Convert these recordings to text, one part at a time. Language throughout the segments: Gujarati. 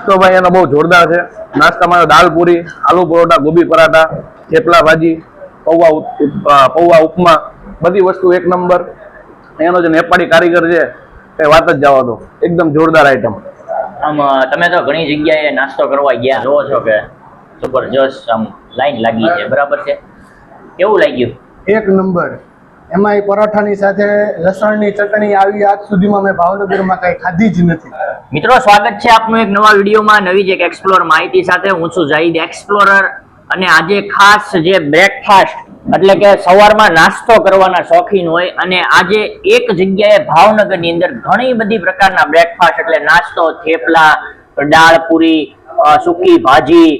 नास्तो भाई एनो बहुत जोरदार है। नास्ता में दाल पूरी, आलू परोठा, गोभी पराठा, थेपला भाजी, पौवा उपमा बधी वस्तु एक नंबर। एनो जो नेपाली कारीगर है कई वात ज जवा दो, एकदम जोरदार आइटम। आम तमे तो घणी जग्याए नास्तो करवा गया जो छो के जबरदस्त आम लाइन लागी है, बराबर है? केवुं लाग्युं? एक नंबर। एमांय पराठानी साथे लसणनी चटणी आवी आज सुधीमां मैं भावनगरमां कांई खाधी ज नथी। मित्रों स्वागत है आपनुं एक नवा विडियोमां नवी ज एक एक्सप्लोर माहिती साथे। हूँ छुं जाहिद एक्सप्लोरर अने आजे खास जे ब्रेकफास्ट એટલે કે સવારમાં નાસ્તો કરવાના શોખીન હોય અને આજે એક જગ્યાએ ભાવનગરની અંદર ઘણી બધી પ્રકારના બ્રેકફાસ્ટ એટલે નાસ્તો, થેપલા, દાળ પૂરી, સૂકી ભાજી,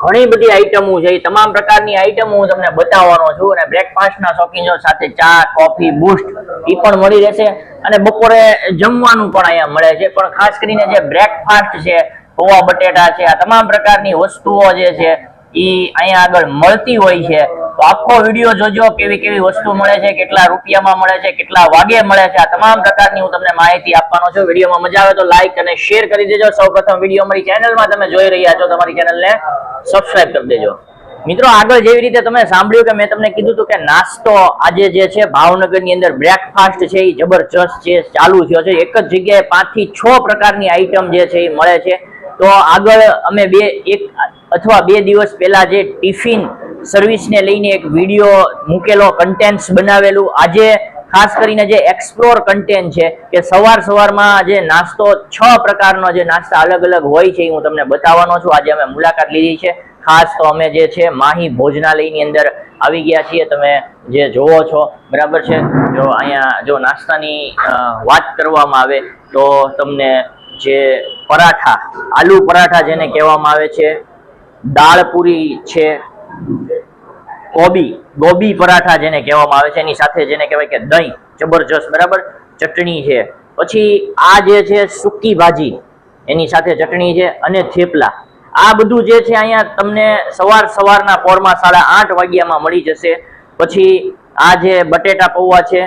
ઘણી બધી આઈટમો છે। તમામ પ્રકારની આઈટમો હું તમને બતાવવાનો છું અને બ્રેકફાસ્ટના શોખીનો સાથે ચા, કોફી, બૂસ્ટ એ પણ મળી રહેશે અને બપોરે જમવાનું પણ અહીંયા મળે છે। પણ ખાસ કરીને જે બ્રેકફાસ્ટ છે, પૌવા બટેટા છે, આ તમામ પ્રકારની વસ્તુઓ જે છે એ અહીંયા આગળ મળતી હોય છે। તો આખો વિડિયો જોજો, કેવી કેવી વસ્તુ મળે છે, કેટલા રૂપિયામાં મળે છે, કેટલા વાગે મળે છે, આ તમામ પ્રકારની હું તમને માહિતી આપવાનો છું। વિડિયોમાં મજા આવે તો લાઈક અને શેર કરી દેજો। સૌપ્રથમ વિડિયો અમારી ચેનલમાં તમે જોઈ રહ્યા છો, તમારી ચેનલને સબસ્ક્રાઇબ કરી દેજો। મિત્રો આગળ જેવી રીતે તમે સાંભળ્યું કે મેં તમને કીધું હતું કે નાસ્તો આજે જે છે ભાવનગરની અંદર બ્રેકફાસ્ટ છે એ જબરજસ્ત છે, ચાલુ થયો છે। એક જ જગ્યાએ 5 થી 6 પ્રકારની આઈટમ જે છે એ મળે છે। તો આગળ અમે એક અથવા બે દિવસ પહેલા જે ટિફિન સર્વિસને લઈને એક વિડીયો મૂકેલો, કન્ટેન્ટ્સ બનાવેલું। આજે ખાસ કરીને જે એક્સપ્લોર કન્ટેન્ટ છે કે સવારમાં જે નાસ્તો 6 પ્રકારનો જે નાસ્તા અલગ અલગ હોય છે એ હું તમને બતાવવાનો છું। આજે અમે મુલાકાત લીધી છે। ખાસ તો અમે જે છે માહી ભોજનાલયની અંદર આવી ગયા છીએ, તમે જે જોવો છો, બરાબર છે। જો અહીંયા જો નાસ્તાની વાત કરવામાં આવે તો તમને જે પરાઠા, આલુ પરાઠા જેને કહેવામાં આવે છે, દાળ પૂરી છે, ગોબી પરાઠા જેને કહેવામાં આવે છે, એની સાથે જેને કહેવાય કે દહીં જબરજસ્ત, બરાબર, ચટણી છે, પછી આ જે છે સૂકી ભાજી એની સાથે ચટણી છે અને થેપલા। આ બધું જે છે અહીંયા તમને સવારના પોરમાં 8:30 વાગ્યામાં મળી જશે। પછી આ જે બટેટા પૌવા છે,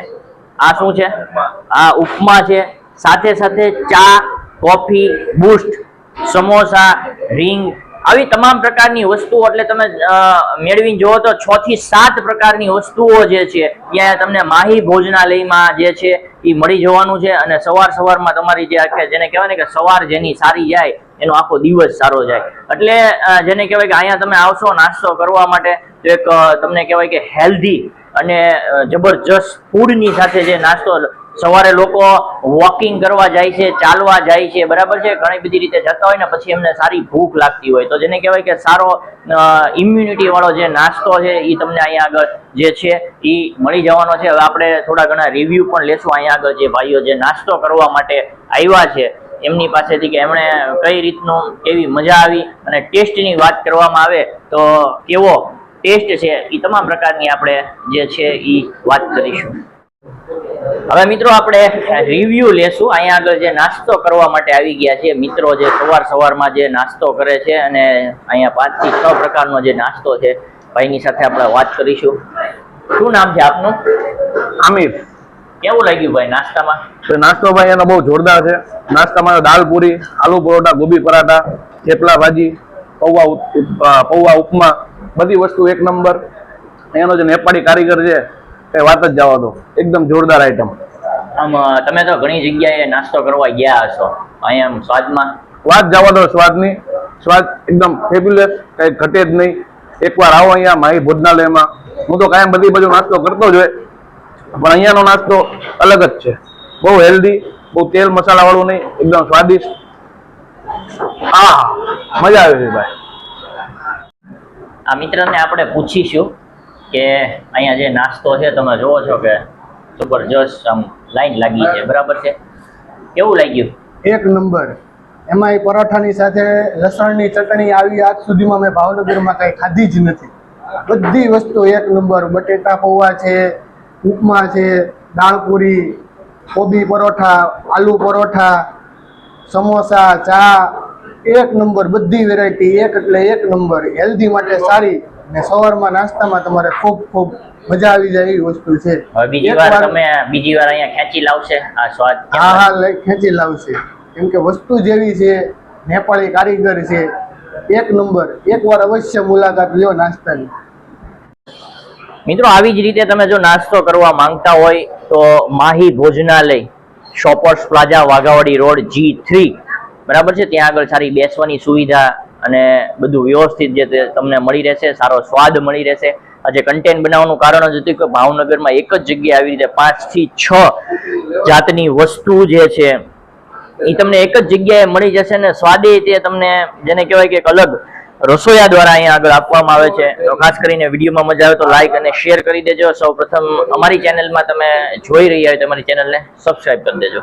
આ શું છે, આ ઉપમા છે, સાથે સાથે ચા, કોફી, બૂસ્ટ, સમોસા, રીંગ, આવી તમામ પ્રકારની વસ્તુઓ એટલે તમે મેળવીને જોવો તો 6 થી 7 પ્રકારની વસ્તુઓ જે છે ત્યાં તમને માહી ભોજનાલયમાં જે છે એ મળી જવાનું છે। અને સવારમાં તમારી જે આખે જેને કહેવાય ને કે સવાર જેની સારી જાય એનો આખો દિવસ સારો જાય। એટલે જેને કહેવાય કે અહીંયા તમે આવશો નાસ્તો કરવા માટે તો એક તમને કહેવાય કે હેલ્ધી અને જબરજસ્ત ફૂડની સાથે જે નાસ્તો, સવારે લોકો વોકિંગ કરવા જાય છે, ચાલવા જાય છે, બરાબર છે, ઘણી બધી રીતે જતા હોય ને પછી એમને સારી ભૂખ લાગતી હોય તો જેને કહેવાય કે સારો ઇમ્યુનિટી વાળો જે નાસ્તો છે એ તમને અહીંયા આગળ જે છે એ મળી જવાનો છે। હવે આપણે થોડા ઘણા રિવ્યુ પણ લેશું અહીંયા આગળ જે ભાઈઓ જે નાસ્તો કરવા માટે આવ્યા છે એમની પાસેથી કે એમણે કઈ રીતનું, કેવી મજા આવી અને ટેસ્ટની વાત કરવામાં આવે તો કેવો ટેસ્ટ છે એ તમામ પ્રકારની આપણે જે છે એ વાત કરીશું। હવે મિત્રો આપણે રિવ્યુ લેશું। અહીંયા આગળ જે નાસ્તો કરવા માટે આવી ગયા છે મિત્રો, જે સવારમાં જે નાસ્તો કરે છે અને અહીંયા 5 થી 6 પ્રકારનો જે નાસ્તો છે, ભાઈની સાથે આપણે વાત કરીશું। શું નામ છે આપનું? आमिर। કેવું લાગ્યું ભાઈ નાસ્તામાં? तो नास्तो भाई एनो बहुत जोरदार है। नास्ता में दाल पूरी, आलू परोठा, गोभी पराठा, थेपला भाजी, पौवा उपमा बधी वस्तु एक नंबर। एनो जो नेपाली कारीगर है कई वात ज जवा दो, एकदम जोरदार आइटम। આમ તમે તો ઘણી જગ્યાએ નાસ્તો કરવા ગયા હશો, અહીંયા સ્વાદમાં વાત જવા દો, સ્વાદ એકદમ ફેબ્યુલસ, કઈ ઘટે જ નહીં। એકવાર આવો અહીંયા માહી ભોજનાલયમાં। હું તો કાયમ બધી બાજુ નાસ્તો કરતો જ હોય પણ અહીંયાનો નાસ્તો અલગ જ છે, બહુ હેલ્ધી, બહુ તેલ મસાલા વાળું નહીં, એકદમ સ્વાદિષ્ટ। મજા આવે છે ભાઈ। આ મિત્રને આપણે પૂછીશું કે અહીંયા જે નાસ્તો છે તમે જોવો છો કે જબરજસ્ત આમ લાઈન લાગી છે, બરાબર છે, કેવું લાગ્યું? એક નંબર। એમાંય પરાઠાની સાથે લસણની ચટણી આવી આજ સુધીમાં મેં ભાવનગરમાં કાંઈ ખાધી જ નથી। બધી વસ્તુ એક નંબર। બટેટા પૌવા છે, ઉપમા છે, દાળ પૂરી, કોબી પરોઠા, આલુ પરોઠા, સમોસા, ચા, એક નંબર। બધી વેરાયટી એક એટલે એક નંબર। હેલ્ધી માટે સારી ને સવારમાં નાસ્તામાં તમારે ખૂબ મજા આવી જાય એવી વસ્તુ છે। બીજી વાર અહીંયા ખેંચી લાવશે આ સ્વાદ? હા, ખેંચી લાવશે, કેમ કે વસ્તુ જેવી છે, નેપાળી કારીગર છે, એક નંબર. એકવાર અવશ્ય મુલાકાત લ્યો નાસ્તાની. મિત્રો આવી જ રીતે તમે જો નાસ્તો કરવા માંગતા હોય તો માહી ભોજનાલય, shoppers plaza, Waghawadi road, G3, બરાબર છે. ત્યાં આગળ સારી બેસવાની સુવિધા અને બધું વ્યવસ્થિત જે તે તમને મળી રહેશે, સારો સ્વાદ મળી રહેશે. આજે કન્ટેન્ટ બનાવવાનું કારણ જ હતું કે ભાવનગરમાં એક જ જગ્યાએ આવી રીતે 5 થી 6 જાતની વસ્તુ જે છે એ તમને એક જ જગ્યાએ મળી જશે ને સ્વાદે તે તમને જેને કહેવાય કે એક અલગ રસોઈયા દ્વારા અહીંયા આગળ આપવામાં આવે છે. તો ખાસ કરીને વિડીયોમાં મજા આવે તો લાઈક અને શેર કરી દેજો. સૌ પ્રથમ અમારી ચેનલમાં તમે જોઈ રહ્યા હોય તો અમારી ચેનલને સબસ્ક્રાઈબ કરી દેજો.